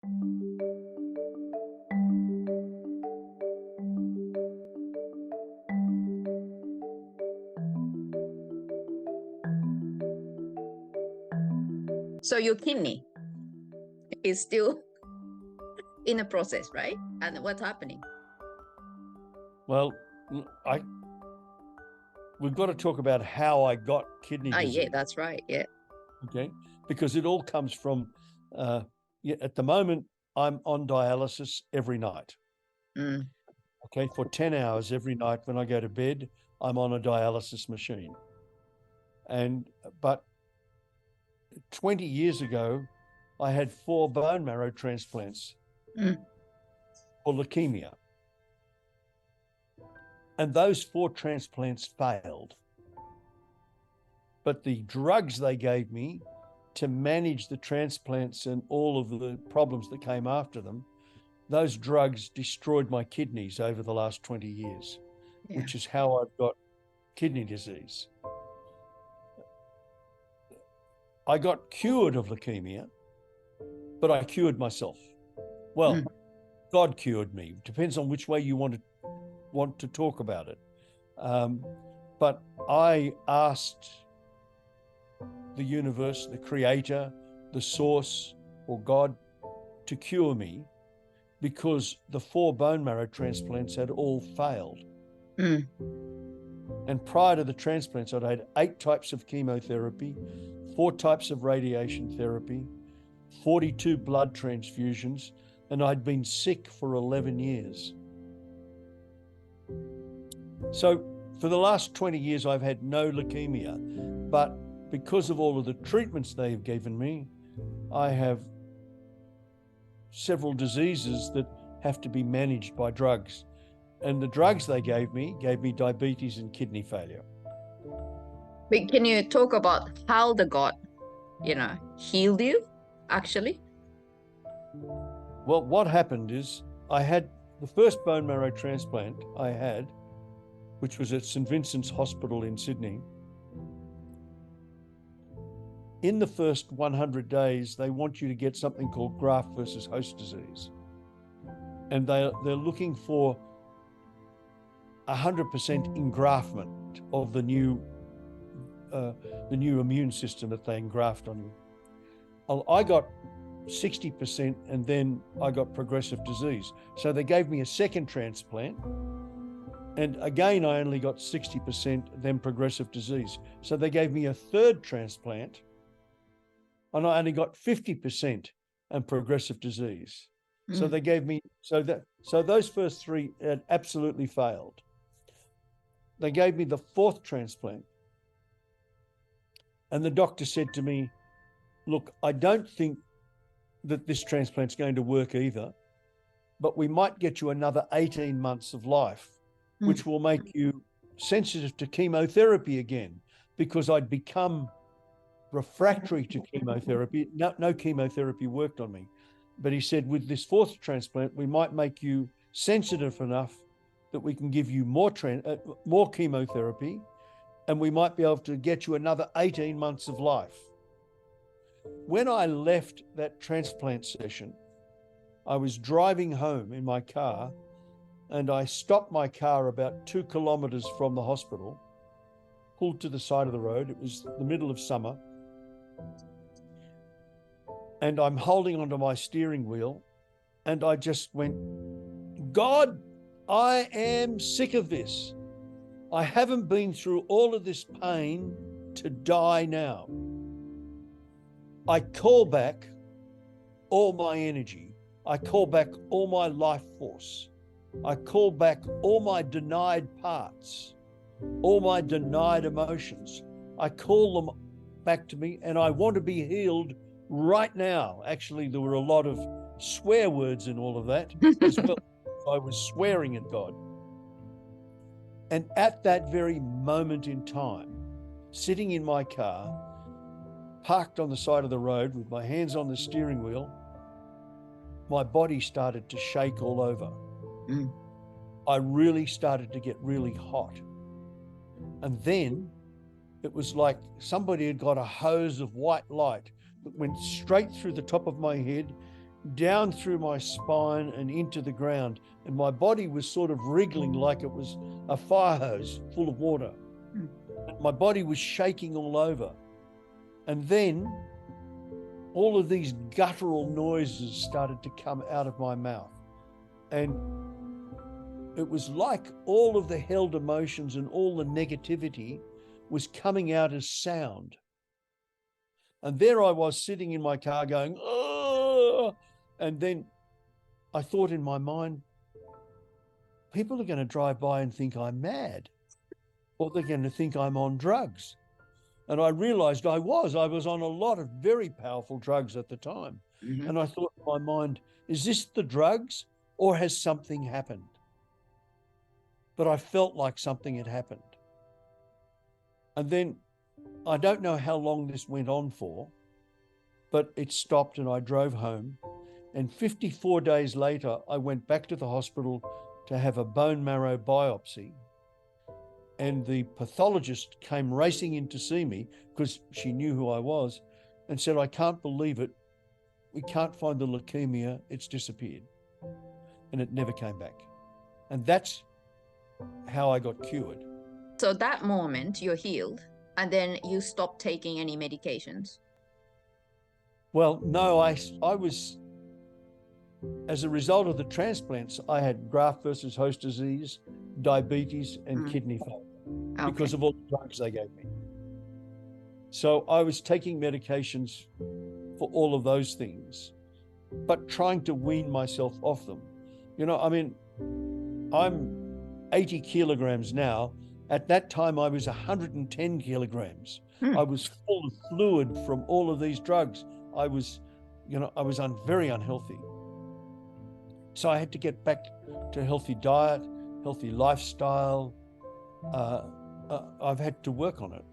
So your kidney is still in the process, right? And what's happening? Well, we've got to talk about how I got kidney disease. Yeah, that's right. Yeah. Okay, because it all comes from. At the moment, I'm on dialysis every night. Okay, for 10 hours every night when I go to bed, I'm on a dialysis machine. But 20 years ago, I had 4 bone marrow transplants for leukemia. And those 4 transplants failed. But the drugs they gave me to manage the transplants and all of the problems that came after them, those drugs destroyed my kidneys over the last 20 years, which is how I've got kidney disease. I got cured of leukemia, but I cured myself. Well, God cured me. Depends on which way you want to talk about it. But I asked the universe, the creator, the source, or God to cure me because the 4 bone marrow transplants had all failed. And prior to the transplants, I'd had 8 types of chemotherapy, 4 types of radiation therapy, 42 blood transfusions, and I'd been sick for 11 years. So for the last 20 years, I've had no leukemia, but because of all of the treatments they've given me, I have several diseases that have to be managed by drugs. And the drugs they gave me diabetes and kidney failure. But can you talk about how the God, healed you, actually? Well, what happened is I had the first bone marrow transplant I had, which was at St. Vincent's Hospital in Sydney. In the first 100 days, they want you to get something called graft versus host disease. And they're looking for 100% engraftment of the new immune system that they engraft on you. I got 60% and then I got progressive disease. So they gave me a second transplant. And again, I only got 60%, then progressive disease. So they gave me a third transplant and I only got 50% and progressive disease. So they gave me, so those first 3 had absolutely failed. They gave me the 4th transplant. And the doctor said to me, look, I don't think that this transplant's going to work either, but we might get you another 18 months of life, which will make you sensitive to chemotherapy again, because I'd become refractory to chemotherapy. No chemotherapy worked on me. But he said, with this 4th transplant, we might make you sensitive enough that we can give you more chemotherapy, and we might be able to get you another 18 months of life. When I left that transplant session, I was driving home in my car, and I stopped my car about 2 kilometers from the hospital, pulled to the side of the road. It was the middle of summer. And I'm holding onto my steering wheel, and I just went, God, I am sick of this. I haven't been through all of this pain to die now. I call back all my energy. I call back all my life force. I call back all my denied parts, all my denied emotions. I call them back to me, and I want to be healed right now. Actually, there were a lot of swear words in all of that as well. I was swearing at God. And at that very moment in time, sitting in my car, parked on the side of the road with my hands on the steering wheel, my body started to shake all over. I really started to get really hot. And then it was like somebody had got a hose of white light that went straight through the top of my head down through my spine and into the ground. And my body was sort of wriggling like it was a fire hose full of water. My body was shaking all over. And then all of these guttural noises started to come out of my mouth. And it was like all of the held emotions and all the negativity was coming out as sound. And there I was sitting in my car going, oh, and then I thought in my mind, people are going to drive by and think I'm mad, or they're going to think I'm on drugs. And I realized I was on a lot of very powerful drugs at the time. Mm-hmm. And I thought in my mind, is this the drugs or has something happened? But I felt like something had happened. And then I don't know how long this went on for, but it stopped and I drove home. And 54 days later, I went back to the hospital to have a bone marrow biopsy. And the pathologist came racing in to see me because she knew who I was and said, I can't believe it. We can't find the leukemia. It's disappeared. And it never came back. And that's how I got cured. So that moment you're healed and then you stop taking any medications. Well, no, I was, as a result of the transplants, I had graft versus host disease, diabetes, and kidney failure because of all the drugs they gave me. So I was taking medications for all of those things, but trying to wean myself off them. You know, I mean, I'm 80 kilograms now. At that time, I was 110 kilograms. I was full of fluid from all of these drugs. I was very unhealthy. So I had to get back to a healthy diet, healthy lifestyle. I've had to work on it.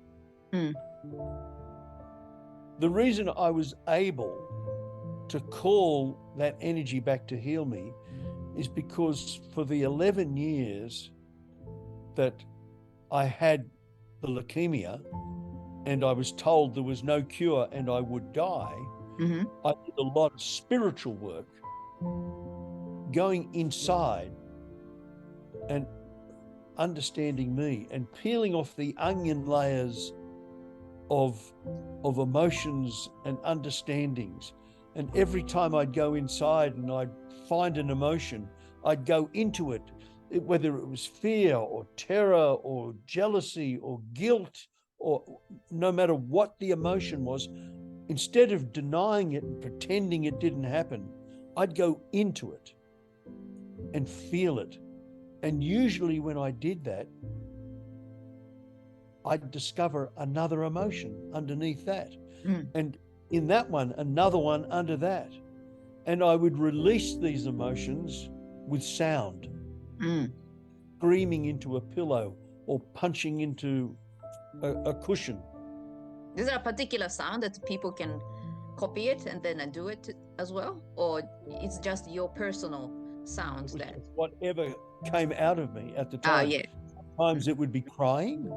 The reason I was able to call that energy back to heal me is because for the 11 years that I had the leukemia and I was told there was no cure and I would die, I did a lot of spiritual work, going inside and understanding me and peeling off the onion layers of emotions and understandings. And every time I'd go inside and I'd find an emotion, I'd go into it, whether it was fear or terror or jealousy or guilt, or no matter what the emotion was, instead of denying it and pretending it didn't happen, I'd go into it and feel it. And usually when I did that, I'd discover another emotion underneath that. And in that one, another one under that. And I would release these emotions with sound, screaming into a pillow or punching into a cushion. Is there a particular sound that people can copy it and then do it as well? Or it's just your personal sound that? Whatever came out of me at the time. Yeah. Sometimes it would be crying.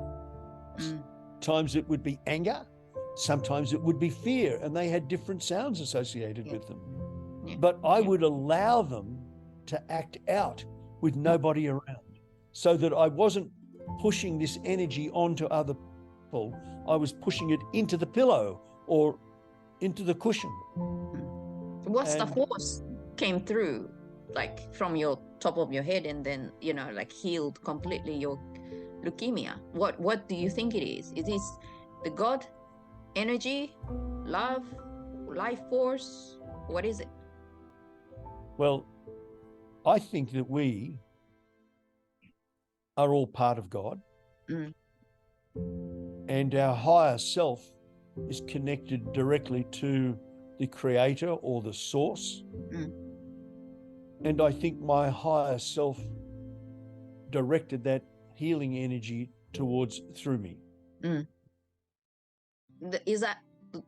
Sometimes it would be anger. Sometimes it would be fear, and they had different sounds associated with them. But I would allow them to act out with nobody around, so that I wasn't pushing this energy onto other people. I was pushing it into the pillow or into the cushion. What's the force came through, like from your top of your head and then, like healed completely your leukemia? What do you think it is? It is the God energy, love, life force? What is it? Well, I think that we are all part of God. And our higher self is connected directly to the creator or the source. And I think my higher self directed that healing energy through me.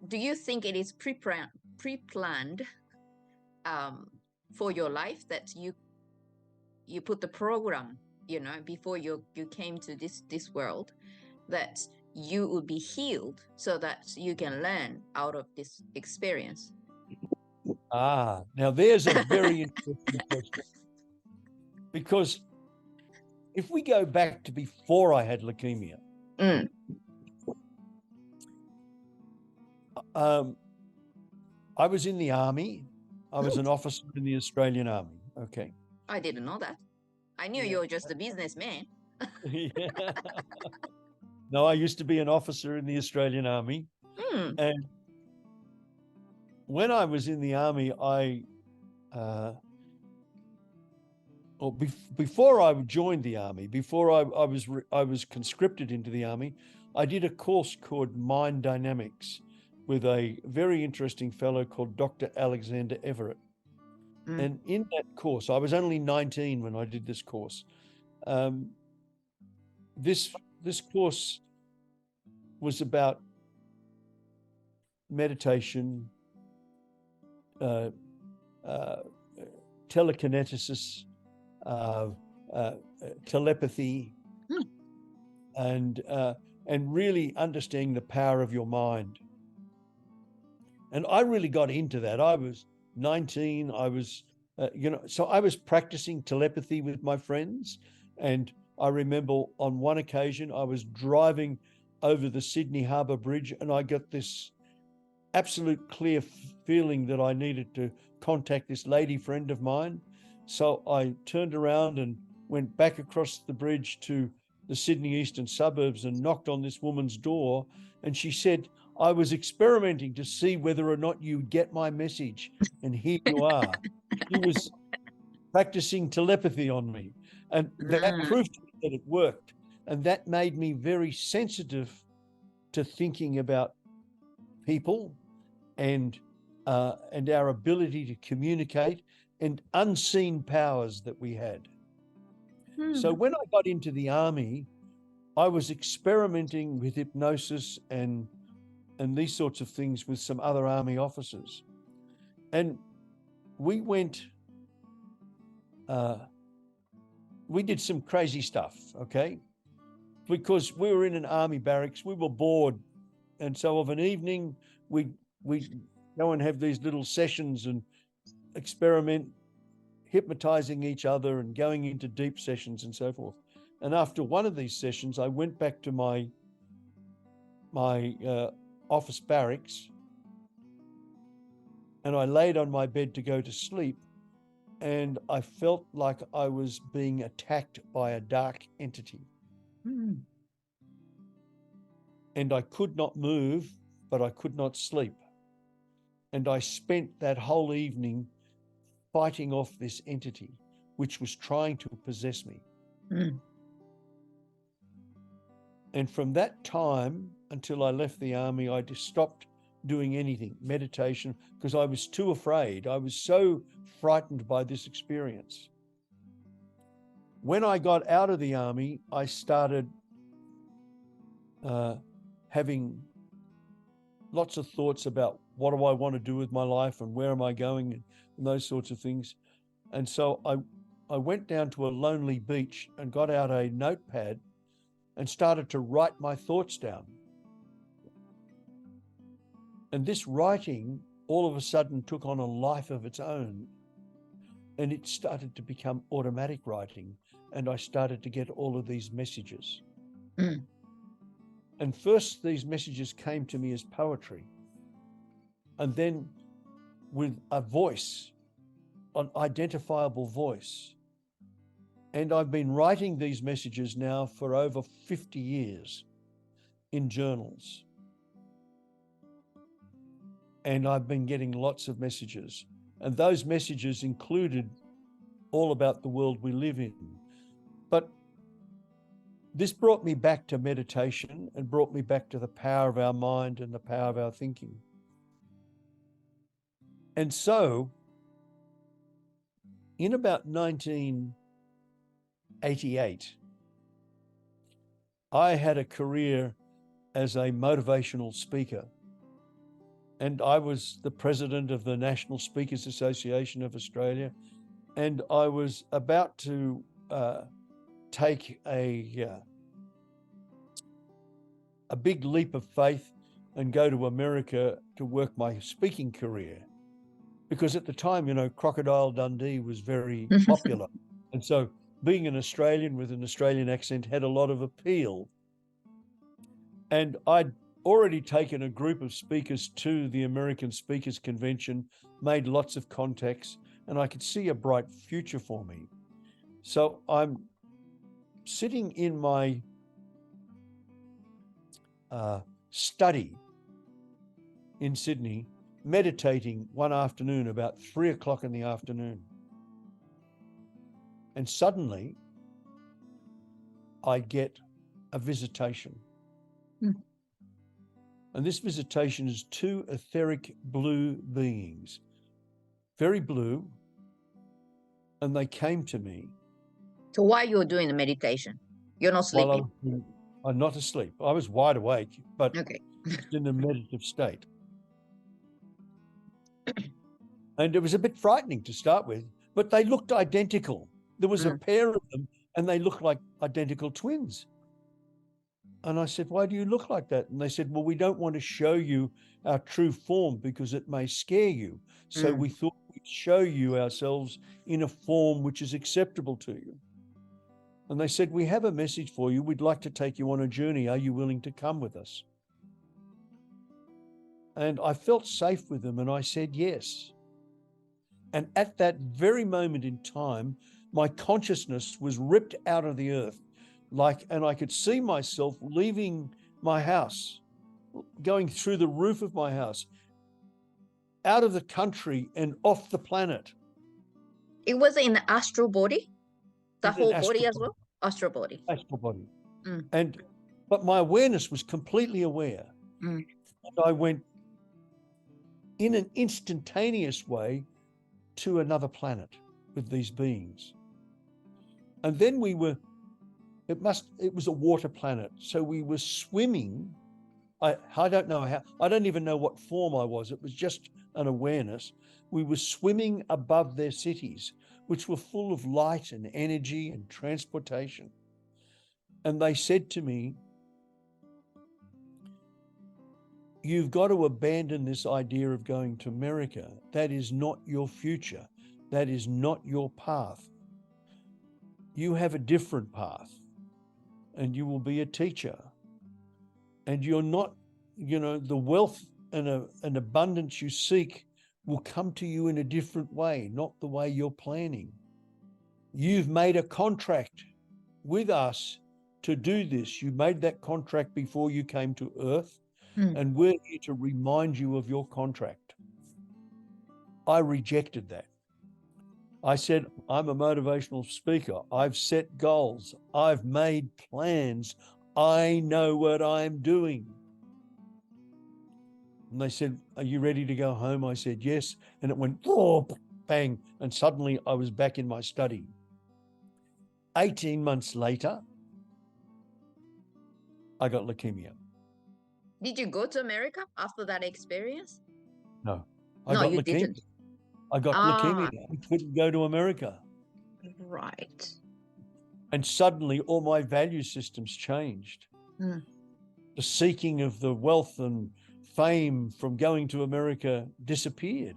Do you think it is pre-planned for your life, that you put the program, before you came to this world, that you will be healed so that you can learn out of this experience? Now there's a very interesting question, because if we go back to before I had leukemia, I was in the army. I was an officer in the Australian Army. Okay. I didn't know that. I knew you were just a businessman. Yeah. No, I used to be an officer in the Australian Army. And when I was in the Army, before I joined the Army, before I was conscripted into the Army, I did a course called Mind Dynamics with a very interesting fellow called Dr. Alexander Everett. And in that course, I was only 19 when I did this course. This course was about meditation, telekinesis, telepathy, and really understanding the power of your mind. And I really got into that. I was 19. I was, so I was practicing telepathy with my friends. And I remember on one occasion, I was driving over the Sydney Harbour Bridge, and I got this absolute clear feeling that I needed to contact this lady friend of mine. So I turned around and went back across the bridge to the Sydney eastern suburbs and knocked on this woman's door. And she said, I was experimenting to see whether or not you get my message. And here you are. She was practicing telepathy on me. And that proved that it worked. And that made me very sensitive to thinking about people and our ability to communicate and unseen powers that we had. So when I got into the Army, I was experimenting with hypnosis and these sorts of things with some other Army officers. And we went, we did some crazy stuff, okay? Because we were in an Army barracks, we were bored. And so of an evening, we go and have these little sessions and experiment, hypnotizing each other and going into deep sessions and so forth. And after one of these sessions, I went back to my office barracks, and I laid on my bed to go to sleep, and I felt like I was being attacked by a dark entity. And I could not move, but I could not sleep. And I spent that whole evening fighting off this entity, which was trying to possess me. And from that time until I left the Army, I just stopped doing anything, meditation, because I was too afraid. I was so frightened by this experience. When I got out of the Army, I started having lots of thoughts about what do I want to do with my life and where am I going and those sorts of things. And so I went down to a lonely beach and got out a notepad and started to write my thoughts down. And this writing all of a sudden took on a life of its own. And it started to become automatic writing. And I started to get all of these messages. And first, these messages came to me as poetry. And then with a voice, an identifiable voice. And I've been writing these messages now for over 50 years in journals. And I've been getting lots of messages. And those messages included all about the world we live in. But this brought me back to meditation and brought me back to the power of our mind and the power of our thinking. And so, in about 1988, I had a career as a motivational speaker. And I was the president of the National Speakers Association of Australia. And I was about to take a big leap of faith and go to America to work my speaking career. because at the time, you know, Crocodile Dundee was very popular. And so being an Australian with an Australian accent had a lot of appeal. And I'd already taken a group of speakers to the American Speakers Convention, made lots of contacts, and I could see a bright future for me. So I'm sitting in my study in Sydney, meditating one afternoon about 3 o'clock in the afternoon. And suddenly I get a visitation. And this visitation is two etheric blue beings, very blue, and they came to me. So while you're doing the meditation, you're not sleeping? I'm not asleep. I was wide awake, but okay. in a meditative state. And it was a bit frightening to start with, but they looked identical. There was a pair of them, and they looked like identical twins. And I said, why do you look like that? And they said, well, we don't want to show you our true form because it may scare you. So we thought we'd show you ourselves in a form which is acceptable to you. And they said, we have a message for you. We'd like to take you on a journey. Are you willing to come with us? And I felt safe with them, and I said yes. And at that very moment in time, my consciousness was ripped out of the earth, and I could see myself leaving my house, going through the roof of my house, out of the country and off the planet. It was in the astral body? The whole body as well? Astral body. Astral body. But my awareness was completely aware. And I went in an instantaneous way to another planet with these beings. And then it was a water planet. So we were swimming. I don't know how, I don't even know what form I was. It was just an awareness. We were swimming above their cities, which were full of light and energy and transportation. And they said to me, you've got to abandon this idea of going to America. That is not your future. That is not your path. You have a different path, and you will be a teacher. And you're not, the wealth and abundance you seek will come to you in a different way, not the way you're planning. You've made a contract with us to do this. You made that contract before you came to Earth, and we're here to remind you of your contract. I rejected that. I said, I'm a motivational speaker. I've set goals. I've made plans. I know what I'm doing. And they said, are you ready to go home? I said, yes. And it went, oh, bang. And suddenly I was back in my study. 18 months later, I got leukemia. Did you go to America after that experience? No. You didn't. I got leukemia. I couldn't go to America. Right. And suddenly all my value systems changed. The seeking of the wealth and fame from going to America disappeared.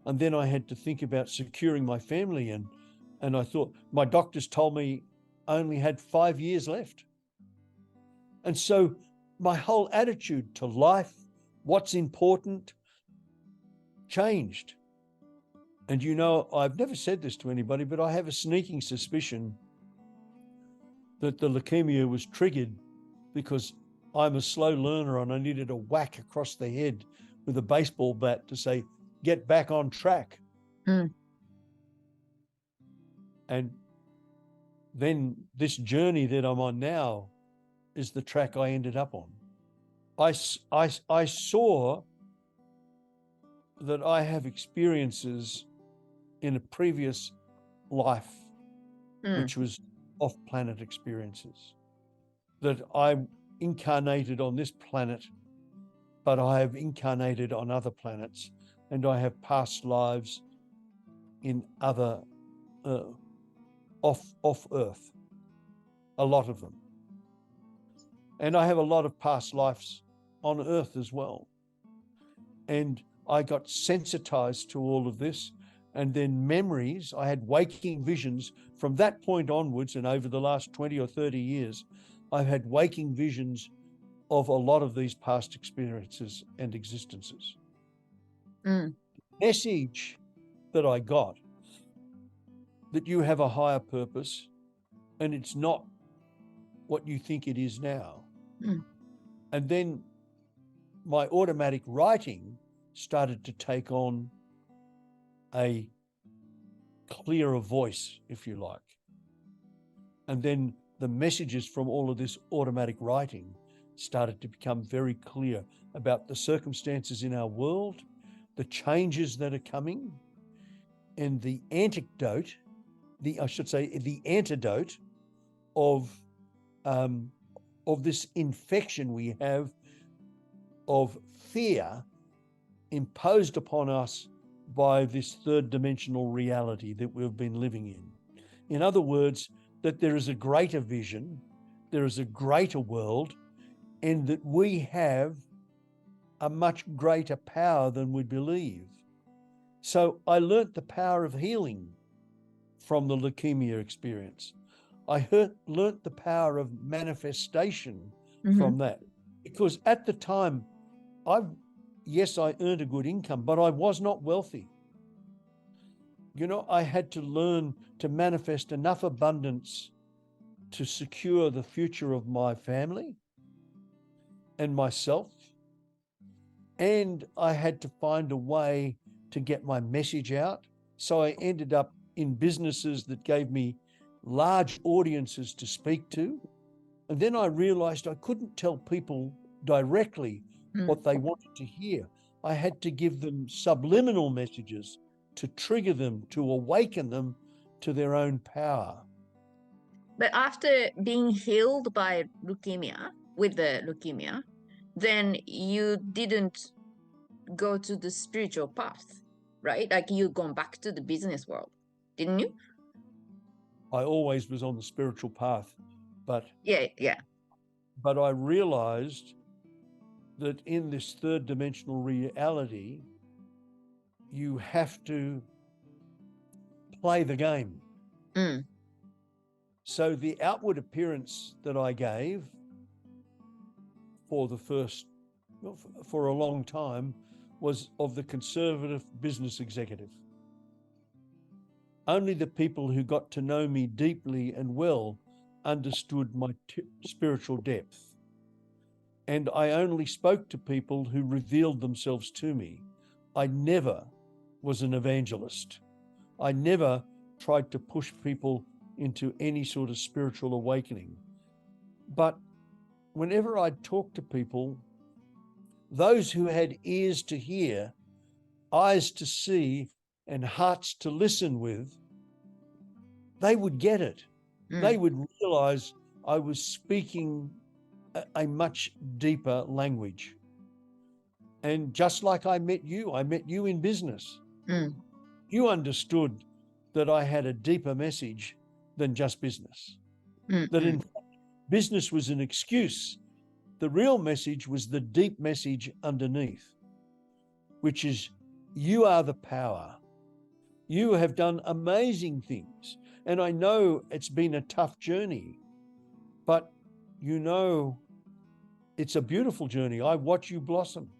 And then I had to think about securing my family. And I thought, my doctors told me I only had 5 years left. And so my whole attitude to life, what's important, changed. And I've never said this to anybody, but I have a sneaking suspicion that the leukemia was triggered because I'm a slow learner and I needed a whack across the head with a baseball bat to say, get back on track. And then this journey that I'm on now is the track I ended up on. I saw that I have experiences in a previous life, which was off-planet experiences, that I incarnated on this planet, but I have incarnated on other planets, and I have past lives in other off Earth, a lot of them. And I have a lot of past lives on Earth as well. And I got sensitized to all of this, and then memories. I had waking visions from that point onwards, and over the last 20 or 30 years, I've had waking visions of a lot of these past experiences and existences. Mm. The message that I got, that you have a higher purpose and it's not what you think it is now. Mm. And then my automatic writing started to take on a clearer voice, if you like. And then the messages from all of this automatic writing started to become very clear about the circumstances in our world, the changes that are coming, and the antidote of this infection we have of fear imposed upon us by this third dimensional reality that we've been living in. In other words, that there is a greater vision, there is a greater world, and that we have a much greater power than we believe. So I learnt the power of healing from the leukemia experience. I learnt the power of manifestation from that, because at the time, yes, I earned a good income, but I was not wealthy. You know, I had to learn to manifest enough abundance to secure the future of my family and myself. And I had to find a way to get my message out. So I ended up in businesses that gave me large audiences to speak to. And then I realized I couldn't tell people directly what they wanted to hear. I had to give them subliminal messages to trigger them, to awaken them to their own power. But after being healed by leukemia, with the leukemia, then you didn't go to the spiritual path, right? Like you gone back to the business world, didn't you? I always was on the spiritual path, but I realized that in this third dimensional reality, you have to play the game. So the outward appearance that I gave for a long time was of the conservative business executive. Only the people who got to know me deeply and well understood my spiritual depth. And I only spoke to people who revealed themselves to me. I never was an evangelist. I never tried to push people into any sort of spiritual awakening. But whenever I'd talk to people, those who had ears to hear, eyes to see, and hearts to listen with, they would get it. They would realize I was speaking a much deeper language. And just like I met you in business. You understood that I had a deeper message than just business. That in fact, business was an excuse. The real message was the deep message underneath, which is you are the power. You have done amazing things. And I know it's been a tough journey, but you know, it's a beautiful journey. I watch you blossom.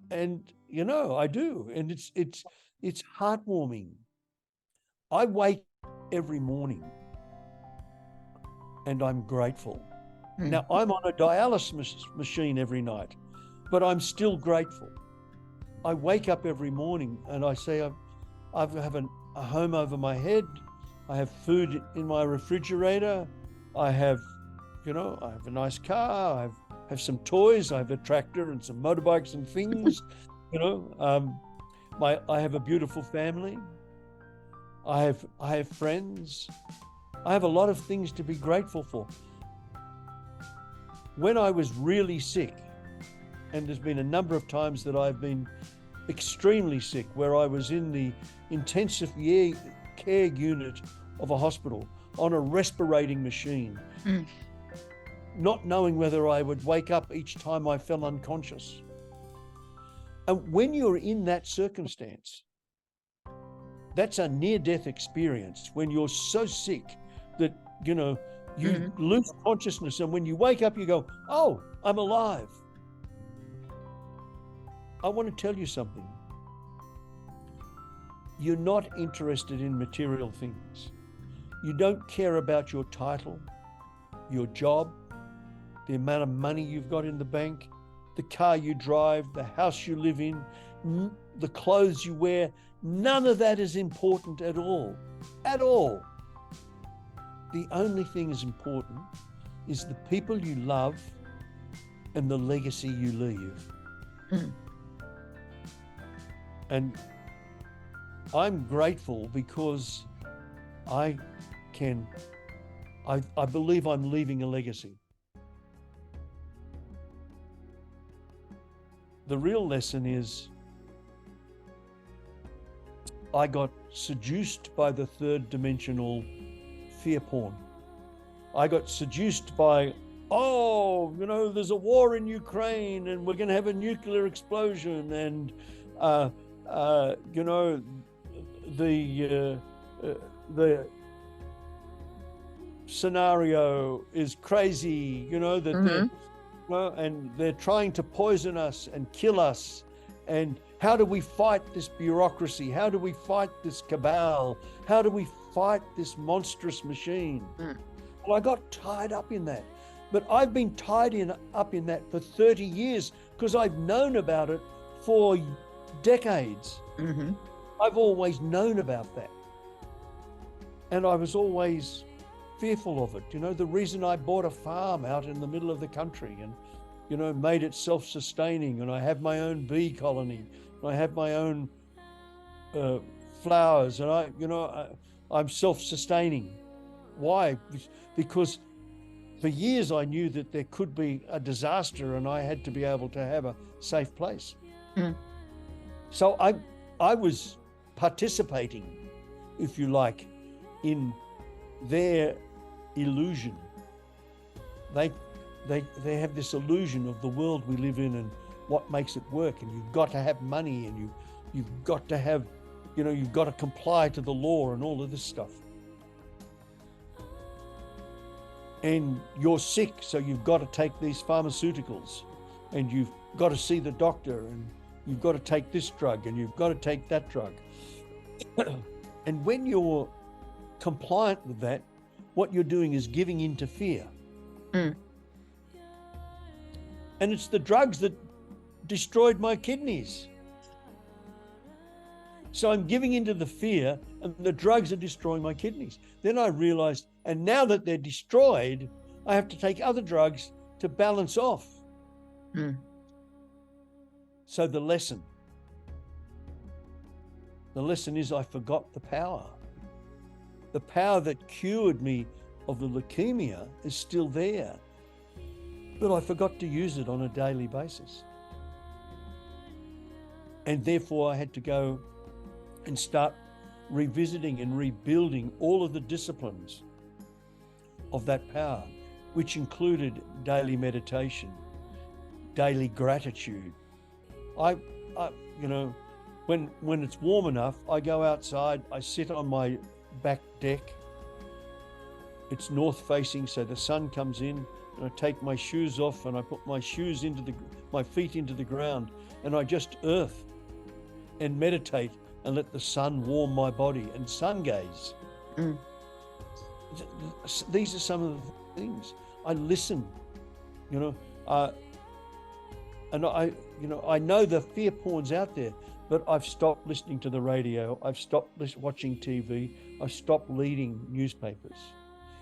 And you know, I do. And it's heartwarming. I wake every morning and I'm grateful. Now, I'm on a dialysis machine every night, but I'm still grateful. I wake up every morning and I say, I have a home over my head. I have food in my refrigerator. I have a nice car. I have some toys. I have a tractor and some motorbikes and things. I have a beautiful family. I have friends. I have a lot of things to be grateful for. When I was really sick, and there's been a number of times that I've been extremely sick, where I was in the intensive care unit of a hospital on a respirating machine, not knowing whether I would wake up each time I fell unconscious. And when you're in that circumstance, that's a near-death experience, when you're so sick that, you know, you lose consciousness. And when you wake up, you go, oh, I'm alive. I want to tell you something. You're not interested in material things. You don't care about your title, your job, the amount of money you've got in the bank, the car you drive, the house you live in, the clothes you wear. None of that is important at all. At all. The only thing is important is the people you love and the legacy you leave. And I'm grateful because I believe I'm leaving a legacy. The real lesson is I got seduced by the third dimensional fear porn. I got seduced by, oh, you know, there's a war in Ukraine and we're going to have a nuclear explosion, and you know, the scenario is crazy, you know, that and they're trying to poison us and kill us. And how do we fight this bureaucracy? How do we fight this cabal? How do we fight this monstrous machine? Well, I got tied up in that. But I've been tied up in that for 30 years because I've known about it for decades. I've always known about that. And I was always fearful of it. You know, the reason I bought a farm out in the middle of the country and, you know, made it self-sustaining, and I have my own bee colony, and I have my own flowers, and I'm self-sustaining. Why? Because for years I knew that there could be a disaster and I had to be able to have a safe place. So I was participating, if you like, in their illusion. They have this illusion of the world we live in and what makes it work, and you've got to have money, and you've got to have, you know, you've got to comply to the law and all of this stuff. And you're sick, so you've got to take these pharmaceuticals, and you've got to see the doctor, and you've got to take this drug, and you've got to take that drug. And when you're compliant with that, what you're doing is giving in to fear. And it's the drugs that destroyed my kidneys. So I'm giving into the fear, and the drugs are destroying my kidneys. Then I realized, and now that they're destroyed, I have to take other drugs to balance off. So the lesson is I forgot the power. The power that cured me of the leukemia is still there, but I forgot to use it on a daily basis. And therefore I had to go and start revisiting and rebuilding all of the disciplines of that power, which included daily meditation, daily gratitude. You know, when it's warm enough, I go outside, I sit on my back deck. It's north facing, so the sun comes in, and I take my shoes off and I put my shoes my feet into the ground, and I just earth and meditate and let the sun warm my body and sun gaze. These are some of the things. I listen, you know, and I know the fear porn's out there, but I've stopped listening to the radio. I've stopped watching TV. I've stopped reading newspapers.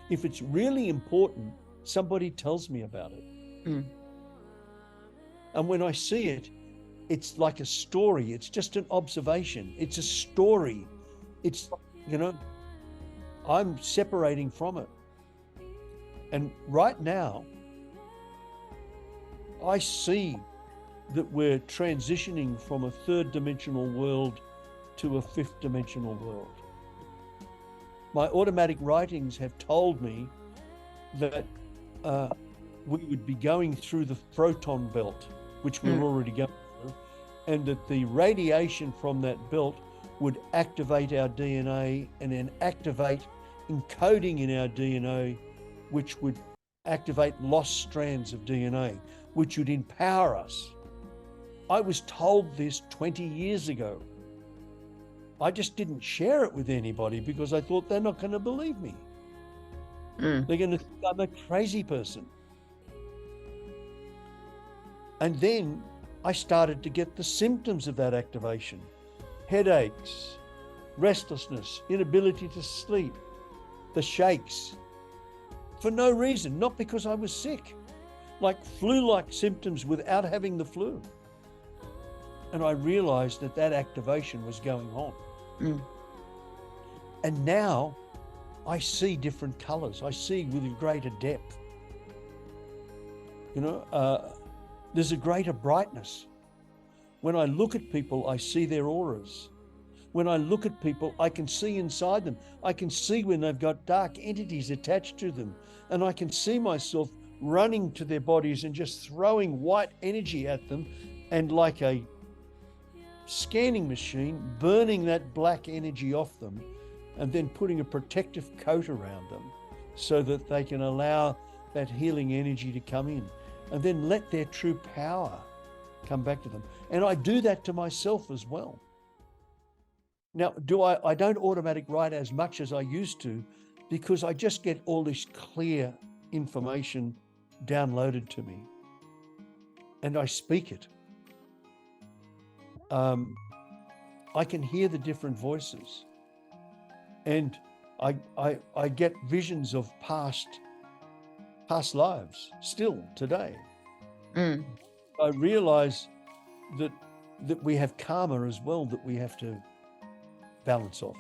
If it's really important, somebody tells me about it. And when I see it, it's like a story. It's just an observation. It's a story. It's, you know, I'm separating from it. And right now, I see that we're transitioning from a third dimensional world to a fifth dimensional world. My automatic writings have told me that we would be going through the proton belt, which we're already going through, and that the radiation from that belt would activate our DNA and then activate encoding in our DNA, which would activate lost strands of DNA, which would empower us. I was told this 20 years ago. I just didn't share it with anybody because I thought they're not going to believe me. They're going to think I'm a crazy person. And then I started to get the symptoms of that activation: headaches, restlessness, inability to sleep, the shakes, for no reason, not because I was sick, like flu-like symptoms without having the flu. And I realized that that activation was going on. And now I see different colors. I see with a greater depth. You know, there's a greater brightness. When I look at people, I see their auras. When I look at people, I can see inside them. I can see when they've got dark entities attached to them. And I can see myself running to their bodies and just throwing white energy at them, and like a scanning machine, burning that black energy off them, and then putting a protective coat around them so that they can allow that healing energy to come in, and then let their true power come back to them. And I do that to myself as well. Now, I don't automatic write as much as I used to, because I just get all this clear information downloaded to me and I speak it. I can hear the different voices, and I get visions of past lives still today. I realize that we have karma as well that we have to balance off.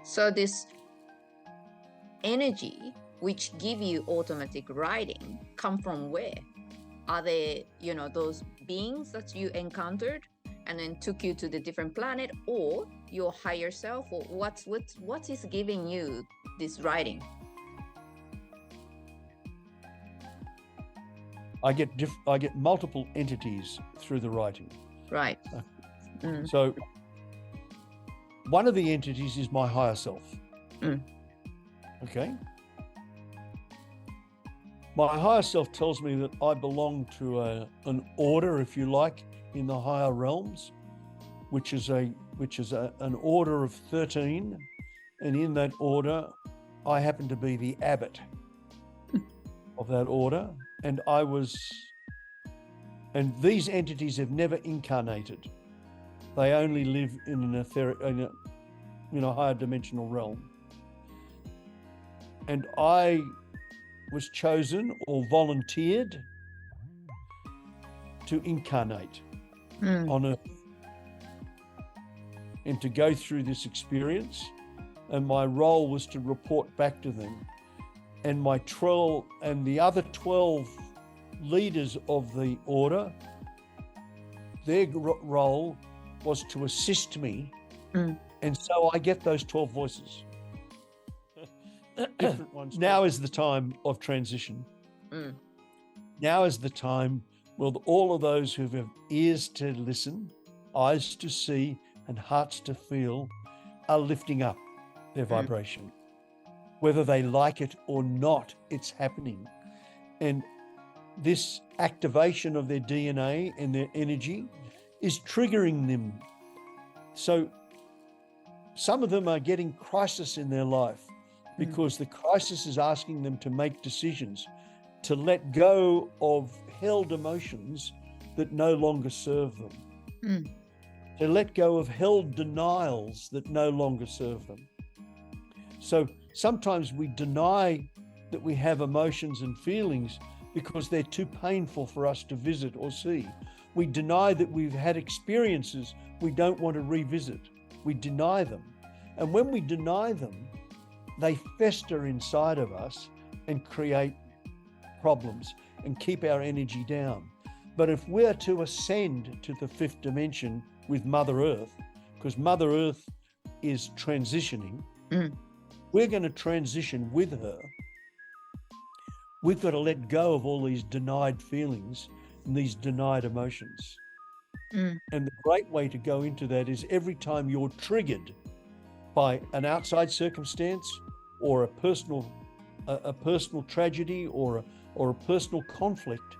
So this energy which give you automatic writing come from where? Are they, you know, those beings that you encountered and then took you to the different planet, or your higher self, or what is giving you this writing? I get multiple entities through the writing. Right. So one of the entities is my higher self. Okay. My higher self tells me that I belong to an order, if you like, in the higher realms, which is an order of 13, and in that order, I happen to be the abbot of that order, and these entities have never incarnated. They only live in a higher dimensional realm, and I was chosen or volunteered to incarnate on Earth and to go through this experience. And my role was to report back to them. And the other 12 leaders of the order, their role was to assist me. And so I get those 12 voices. Different ones. Now is the time of transition. Now is the time where all of those who have ears to listen, eyes to see, and hearts to feel are lifting up their vibration. Whether they like it or not, it's happening. And this activation of their DNA and their energy is triggering them. So some of them are getting crisis in their life, because the crisis is asking them to make decisions, to let go of held emotions that no longer serve them, to let go of held denials that no longer serve them. So sometimes we deny that we have emotions and feelings because they're too painful for us to visit or see. We deny that we've had experiences we don't want to revisit. We deny them. And when we deny them, they fester inside of us and create problems and keep our energy down. But if we're to ascend to the 5th dimension with Mother Earth, because Mother Earth is transitioning, we're going to transition with her. We've got to let go of all these denied feelings and these denied emotions. Mm. And the great way to go into that is every time you're triggered by an outside circumstance or a personal tragedy or a personal conflict,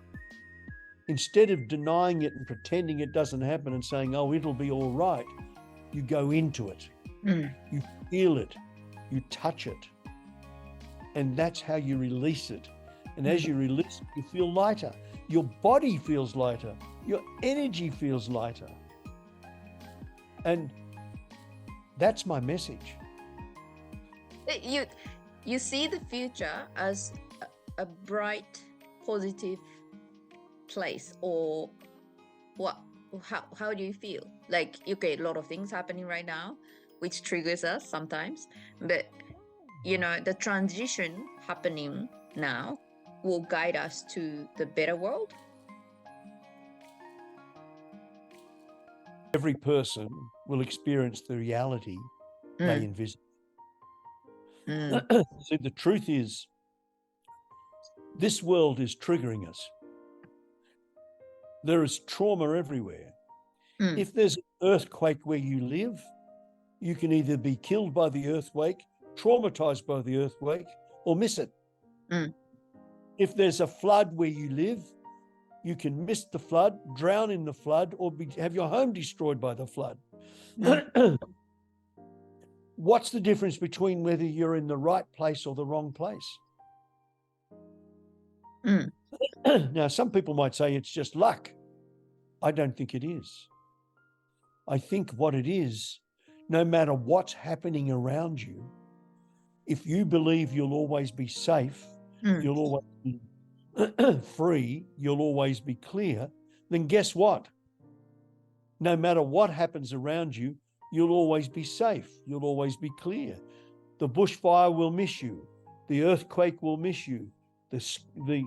instead of denying it and pretending it doesn't happen and saying, oh, it'll be all right, you go into it. Mm. You feel it, you touch it, and that's how you release it. And as you release it, you feel lighter. Your body feels lighter. Your energy feels lighter. And that's my message. You see the future as a bright, positive place, or what? How do you feel? Like, okay, a lot of things happening right now, which triggers us sometimes, but the transition happening now will guide us to the better world. Every person will experience the reality they envisage. See, the truth is, this world is triggering us. There is trauma everywhere. If there's an earthquake where you live, you can either be killed by the earthquake, traumatized by the earthquake, or miss it. If there's a flood where you live, you can miss the flood, drown in the flood, or have your home destroyed by the flood. What's the difference between whether you're in the right place or the wrong place? Now, some people might say it's just luck. I don't think it is. I think what it is, no matter what's happening around you, if you believe you'll always be safe, you'll always be free, you'll always be clear, then guess what? No matter what happens around you, you'll always be safe. You'll always be clear. The bushfire will miss you. The earthquake will miss you. The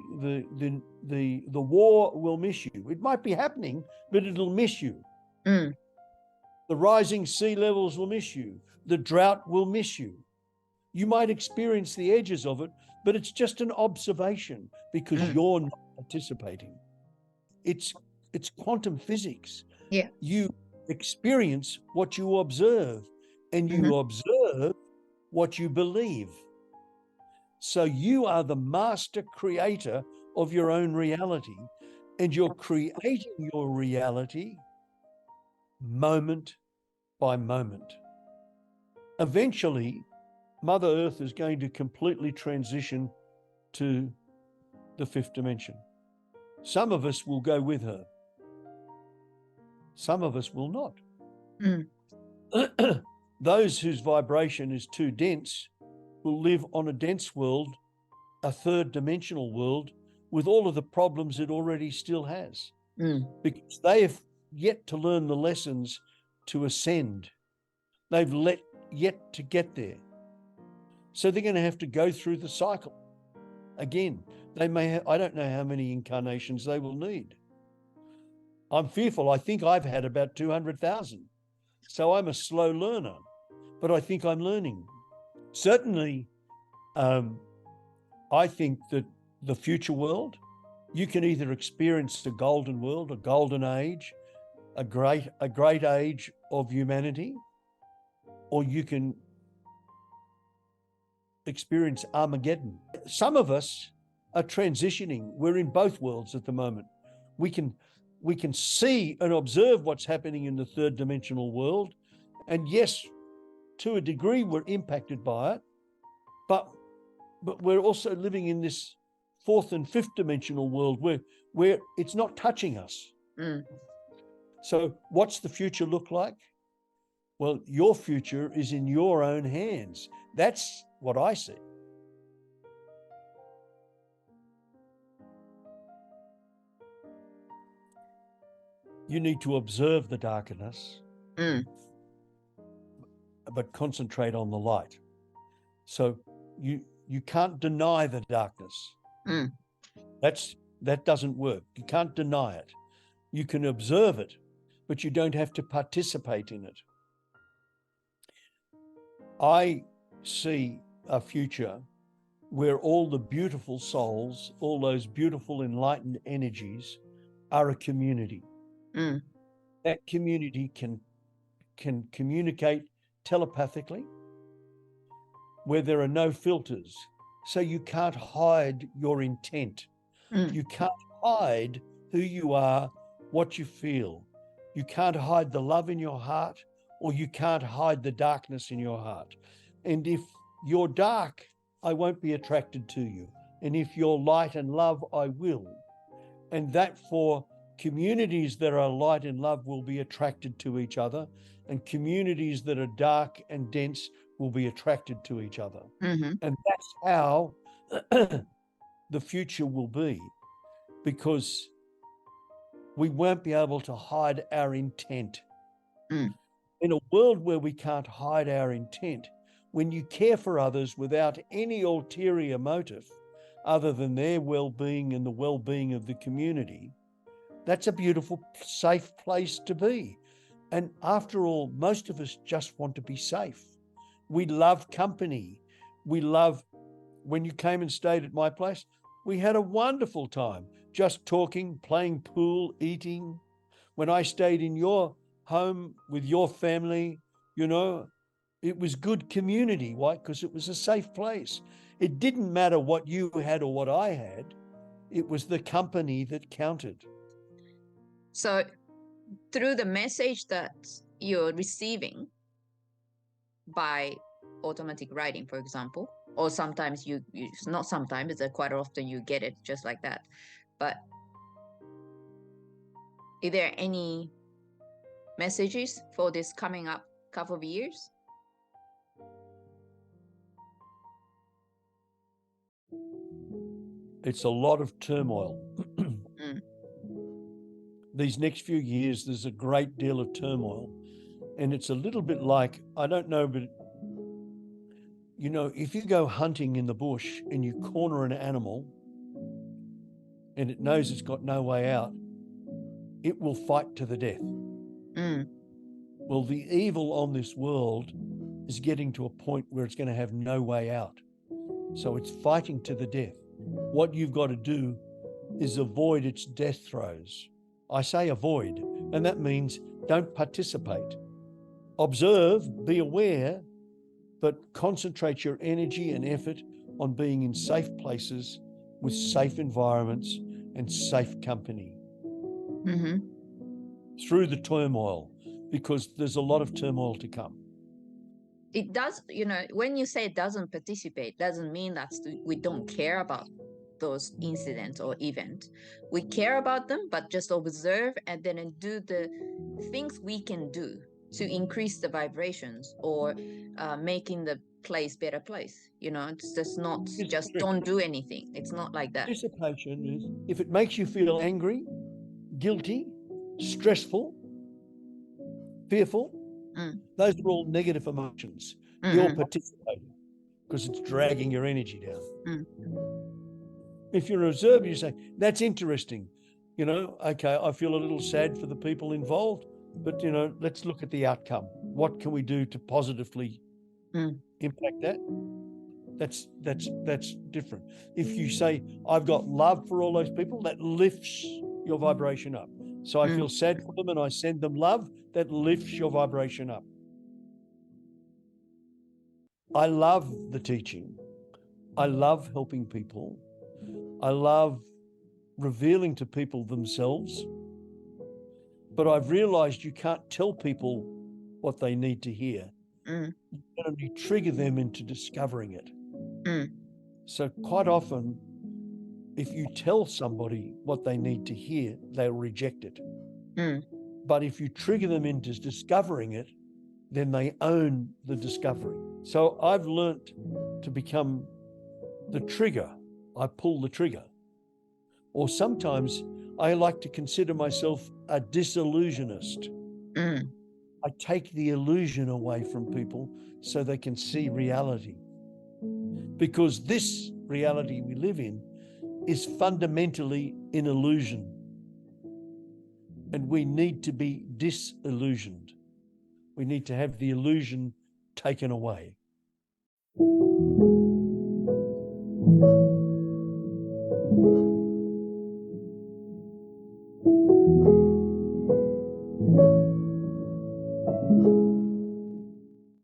war will miss you. It might be happening, but it'll miss you. The rising sea levels will miss you. The drought will miss you. You might experience the edges of it, but it's just an observation because you're not participating. It's quantum physics. Yeah. You experience what you observe, and you observe what you believe. So you are the master creator of your own reality, and you're creating your reality moment by moment. Eventually, Mother Earth is going to completely transition to the fifth dimension. Some of us will go with her. Some of us will not. Those whose vibration is too dense will live on a dense world, a third dimensional world, with all of the problems it already still has. Because they have yet to learn the lessons to ascend. They've yet to get there. So they're going to have to go through the cycle again. They may have, I don't know how many incarnations they will need. I'm fearful. I think I've had about 200,000. So I'm a slow learner, but I think I'm learning. Certainly, I think that the future world, you can either experience the golden world, a golden age, a great age of humanity, or you can experience Armageddon. Some of us are transitioning. We're in both worlds at the moment. We can see and observe what's happening in the third dimensional world. And yes, to a degree, we're impacted by it, but we're also living in this fourth and fifth dimensional world where it's not touching us. So what's the future look like? Well, your future is in your own hands. That's what I see. You need to observe the darkness, but concentrate on the light. So you can't deny the darkness. That doesn't work. You can't deny it. You can observe it, but you don't have to participate in it. I see a future where all the beautiful souls, all those beautiful enlightened energies are a community. that community can communicate telepathically, where there are no filters. So you can't hide your intent. You can't hide who you are, what you feel. You can't hide the love in your heart, or you can't hide the darkness in your heart. And if you're dark, I won't be attracted to you. And if you're light and love, I will. And that for communities that are light and love will be attracted to each other, and communities that are dark and dense will be attracted to each other. And that's how the future will be, because we won't be able to hide our intent. In a world where we can't hide our intent, when you care for others without any ulterior motive other than their well-being and the well-being of the community, that's a beautiful, safe place to be. And after all, most of us just want to be safe. We love company. We love, when you came and stayed at my place, we had a wonderful time, just talking, playing pool, eating. When I stayed in your home with your family, you know, it was good community. Why? Because it was a safe place. It didn't matter what you had or what I had. It was the company that counted. So through the message that you're receiving by automatic writing, for example, or sometimes you not sometimes, it's quite often you get it just like that. But is there any messages for this coming up couple of years? It's a lot of turmoil. These next few years, there's a great deal of turmoil. And it's a little bit like, I don't know, but, you know, if you go hunting in the bush and you corner an animal and it knows it's got no way out, it will fight to the death. Well, the evil on this world is getting to a point where it's going to have no way out. So it's fighting to the death. What you've got to do is avoid its death throes. I say avoid, and that means don't participate. Observe, be aware, but concentrate your energy and effort on being in safe places with safe environments and safe company. Through the turmoil, because there's a lot of turmoil to come. It does, you know, when you say it doesn't participate, doesn't mean that we don't care about those incidents or events. We care about them, but just observe and then do the things we can do to increase the vibrations or making the place better place. You know, it's just not just don't do anything. It's not like that. Participation is, if it makes you feel angry, guilty, stressful, fearful, those are all negative emotions. You're participating because it's dragging your energy down. If you're an observer, you say, that's interesting. You know, okay, I feel a little sad for the people involved, but, you know, let's look at the outcome. What can we do to positively impact that? That's different. If you say, I've got love for all those people, that lifts your vibration up. So I feel sad for them and I send them love, that lifts your vibration up. I love the teaching. I love helping people. I love revealing to people themselves. But I've realized you can't tell people what they need to hear. You can only trigger them into discovering it. So quite often, if you tell somebody what they need to hear, they'll reject it. But if you trigger them into discovering it, then they own the discovery. So I've learnt to become the trigger. I pull the trigger. Or sometimes I like to consider myself a disillusionist. I take the illusion away from people so they can see reality. Because this reality we live in is fundamentally an illusion. And we need to be disillusioned. We need to have the illusion taken away.